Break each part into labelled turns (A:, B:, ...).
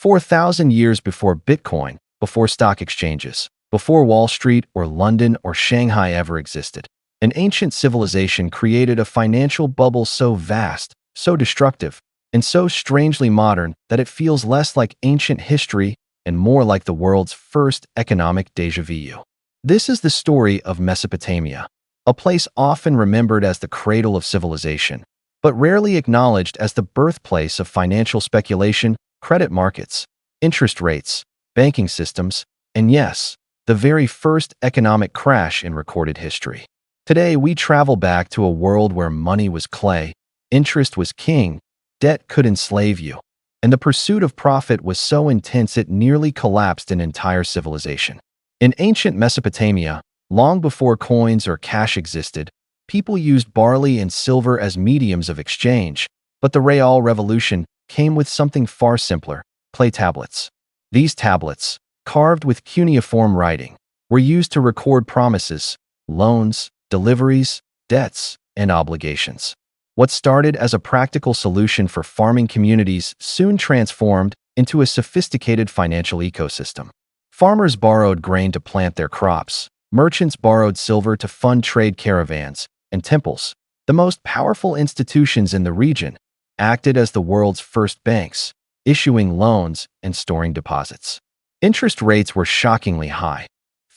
A: 4,000 years before Bitcoin, before stock exchanges, before Wall Street or London or Shanghai ever existed, an ancient civilization created a financial bubble so vast, so destructive, and so strangely modern that it feels less like ancient history and more like the world's first economic déjà vu. This is the story of Mesopotamia, a place often remembered as the cradle of civilization, but rarely acknowledged as the birthplace of financial speculation, credit markets, interest rates, banking systems, and yes, the very first economic crash in recorded history. Today, we travel back to a world where money was clay, interest was king, debt could enslave you, and the pursuit of profit was so intense it nearly collapsed an entire civilization. In ancient Mesopotamia, long before coins or cash existed, people used barley and silver as mediums of exchange, but the real revolution came with something far simpler: clay tablets. These tablets, carved with cuneiform writing, were used to record promises, loans, deliveries, debts, and obligations. What started as a practical solution for farming communities soon transformed into a sophisticated financial ecosystem. Farmers borrowed grain to plant their crops, merchants borrowed silver to fund trade caravans, and temples, the most powerful institutions in the region, acted as the world's first banks, issuing loans and storing deposits. Interest rates were shockingly high,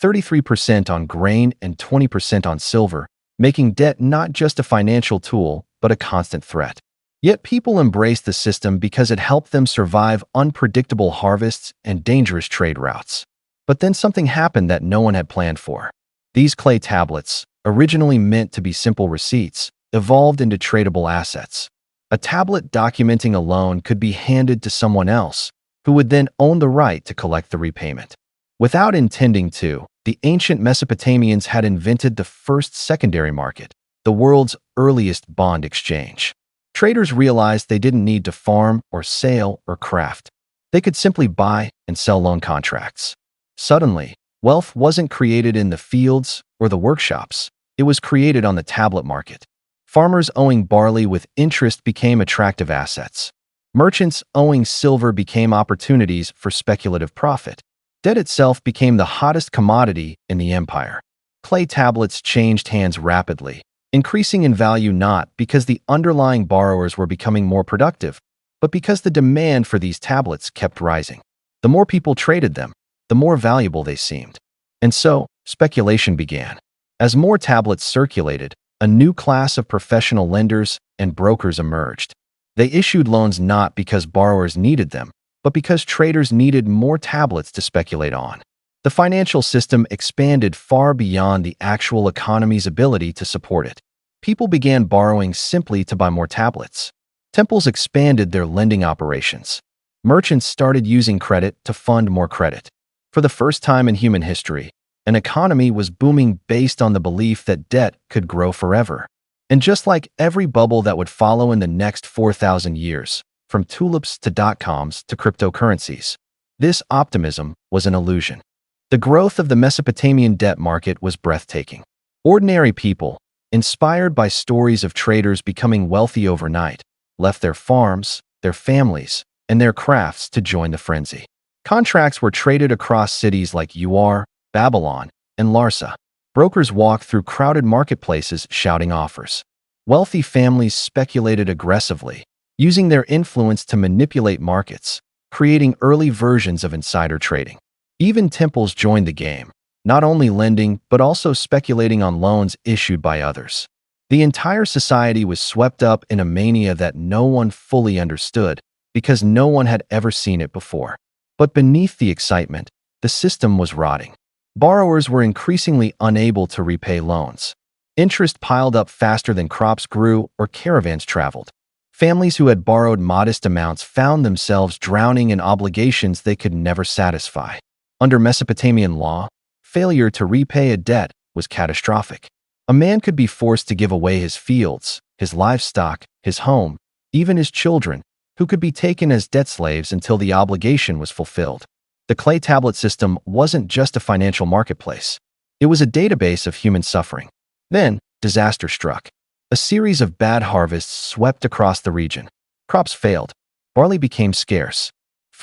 A: 33% on grain and 20% on silver, making debt not just a financial tool, but a constant threat. Yet people embraced the system because it helped them survive unpredictable harvests and dangerous trade routes. But then something happened that no one had planned for. These clay tablets, originally meant to be simple receipts, evolved into tradable assets. A tablet documenting a loan could be handed to someone else, who would then own the right to collect the repayment. Without intending to, the ancient Mesopotamians had invented the first secondary market, the world's earliest bond exchange. Traders realized they didn't need to farm or sail or craft. They could simply buy and sell loan contracts. Suddenly, wealth wasn't created in the fields or the workshops. It was created on the tablet market. Farmers owing barley with interest became attractive assets. Merchants owing silver became opportunities for speculative profit. Debt itself became the hottest commodity in the empire. Clay tablets changed hands rapidly, increasing in value not because the underlying borrowers were becoming more productive, but because the demand for these tablets kept rising. The more people traded them, the more valuable they seemed. And so, speculation began. As more tablets circulated, a new class of professional lenders and brokers emerged. They issued loans not because borrowers needed them, but because traders needed more tablets to speculate on. The financial system expanded far beyond the actual economy's ability to support it. People began borrowing simply to buy more tablets. Temples expanded their lending operations. Merchants started using credit to fund more credit. For the first time in human history, an economy was booming based on the belief that debt could grow forever. And just like every bubble that would follow in the next 4,000 years, from tulips to dot-coms to cryptocurrencies, this optimism was an illusion. The growth of the Mesopotamian debt market was breathtaking. Ordinary people, inspired by stories of traders becoming wealthy overnight, left their farms, their families, and their crafts to join the frenzy. Contracts were traded across cities like Ur, Babylon, and Larsa. Brokers walked through crowded marketplaces shouting offers. Wealthy families speculated aggressively, using their influence to manipulate markets, creating early versions of insider trading. Even temples joined the game, not only lending but also speculating on loans issued by others. The entire society was swept up in a mania that no one fully understood because no one had ever seen it before. But beneath the excitement, the system was rotting. Borrowers were increasingly unable to repay loans. Interest piled up faster than crops grew or caravans traveled. Families who had borrowed modest amounts found themselves drowning in obligations they could never satisfy. Under Mesopotamian law, failure to repay a debt was catastrophic. A man could be forced to give away his fields, his livestock, his home, even his children, who could be taken as debt slaves until the obligation was fulfilled. The clay tablet system wasn't just a financial marketplace. It was a database of human suffering. Then, disaster struck. A series of bad harvests swept across the region. Crops failed. Barley became scarce.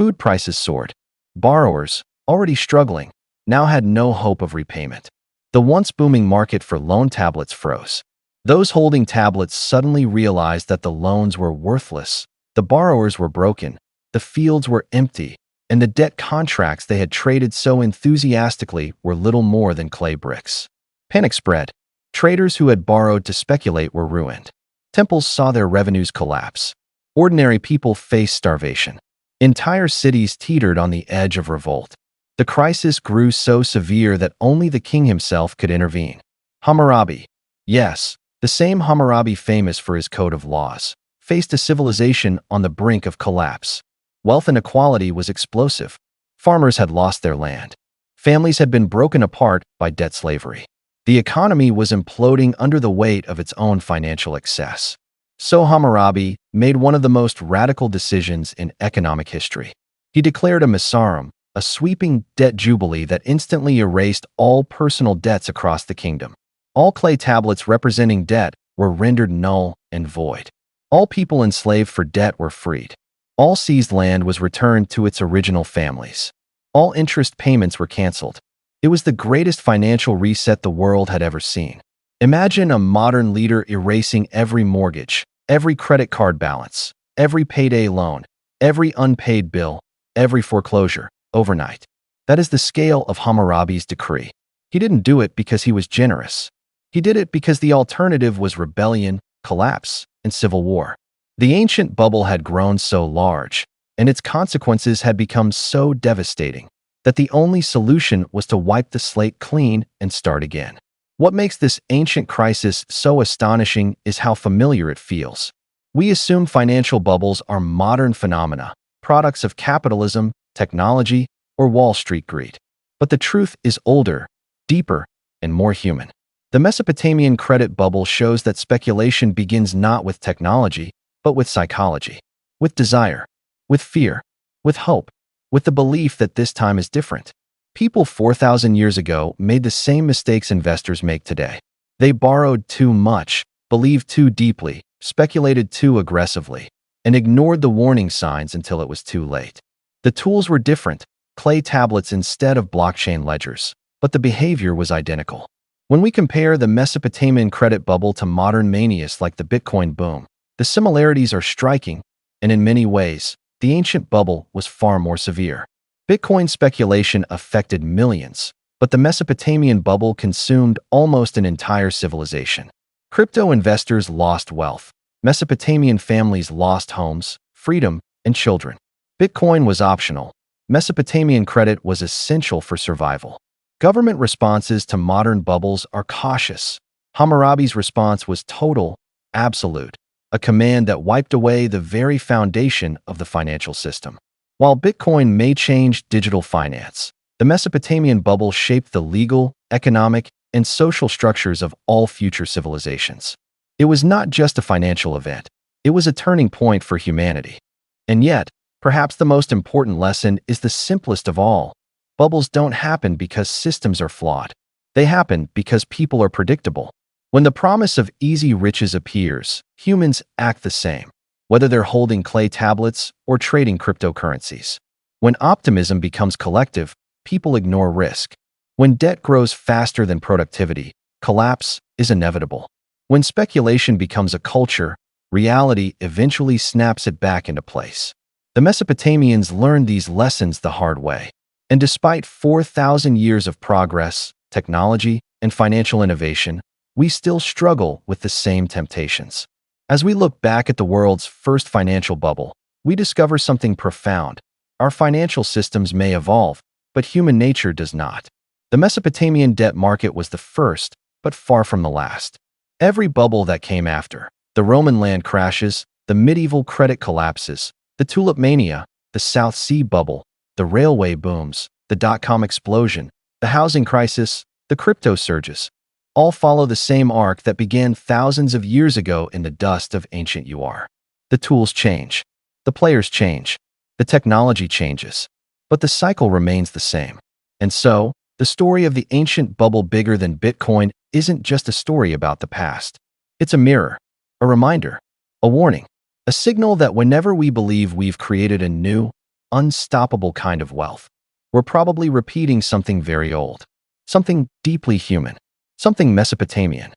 A: Food prices soared. Borrowers, already struggling, now had no hope of repayment. The once booming market for loan tablets froze. Those holding tablets suddenly realized that the loans were worthless, the borrowers were broken, the fields were empty, and the debt contracts they had traded so enthusiastically were little more than clay bricks. Panic spread. Traders who had borrowed to speculate were ruined. Temples saw their revenues collapse. Ordinary people faced starvation. Entire cities teetered on the edge of revolt. The crisis grew so severe that only the king himself could intervene. Hammurabi, yes, the same Hammurabi famous for his code of laws, faced a civilization on the brink of collapse. Wealth inequality was explosive. Farmers had lost their land. Families had been broken apart by debt slavery. The economy was imploding under the weight of its own financial excess. So Hammurabi made one of the most radical decisions in economic history. He declared a Mesorum, a sweeping debt jubilee that instantly erased all personal debts across the kingdom. All clay tablets representing debt were rendered null and void. All people enslaved for debt were freed. All seized land was returned to its original families. All interest payments were canceled. It was the greatest financial reset the world had ever seen. Imagine a modern leader erasing every mortgage, every credit card balance, every payday loan, every unpaid bill, every foreclosure, overnight. That is the scale of Hammurabi's decree. He didn't do it because he was generous. He did it because the alternative was rebellion, collapse, and civil war. The ancient bubble had grown so large, and its consequences had become so devastating, that the only solution was to wipe the slate clean and start again. What makes this ancient crisis so astonishing is how familiar it feels. We assume financial bubbles are modern phenomena, products of capitalism, technology, or Wall Street greed. But the truth is older, deeper, and more human. The Mesopotamian credit bubble shows that speculation begins not with technology, but with psychology, with desire, with fear, with hope, with the belief that this time is different. People 4,000 years ago made the same mistakes investors make today. They borrowed too much, believed too deeply, speculated too aggressively, and ignored the warning signs until it was too late. The tools were different, clay tablets instead of blockchain ledgers, but the behavior was identical. When we compare the Mesopotamian credit bubble to modern manias like the Bitcoin boom, the similarities are striking, and in many ways, the ancient bubble was far more severe. Bitcoin speculation affected millions, but the Mesopotamian bubble consumed almost an entire civilization. Crypto investors lost wealth. Mesopotamian families lost homes, freedom, and children. Bitcoin was optional. Mesopotamian credit was essential for survival. Government responses to modern bubbles are cautious. Hammurabi's response was total, absolute, a command that wiped away the very foundation of the financial system. While Bitcoin may change digital finance, the Mesopotamian bubble shaped the legal, economic, and social structures of all future civilizations. It was not just a financial event, it was a turning point for humanity. And yet, perhaps the most important lesson is the simplest of all. Bubbles don't happen because systems are flawed. They happen because people are predictable. When the promise of easy riches appears, humans act the same, whether they're holding clay tablets or trading cryptocurrencies. When optimism becomes collective, people ignore risk. When debt grows faster than productivity, collapse is inevitable. When speculation becomes a culture, reality eventually snaps it back into place. The Mesopotamians learned these lessons the hard way. And despite 4,000 years of progress, technology, and financial innovation, we still struggle with the same temptations. As we look back at the world's first financial bubble, we discover something profound. Our financial systems may evolve, but human nature does not. The Mesopotamian debt market was the first, but far from the last. Every bubble that came after, the Roman land crashes, the medieval credit collapses, the tulip mania, the South Sea bubble, the railway booms, the dot-com explosion, the housing crisis, the crypto surges, all follow the same arc that began thousands of years ago in the dust of ancient Ur. The tools change. The players change. The technology changes. But the cycle remains the same. And so, the story of the ancient bubble bigger than Bitcoin isn't just a story about the past. It's a mirror, a reminder, a warning, a signal that whenever we believe we've created a new, unstoppable kind of wealth. We're probably repeating something very old, something deeply human, something Mesopotamian.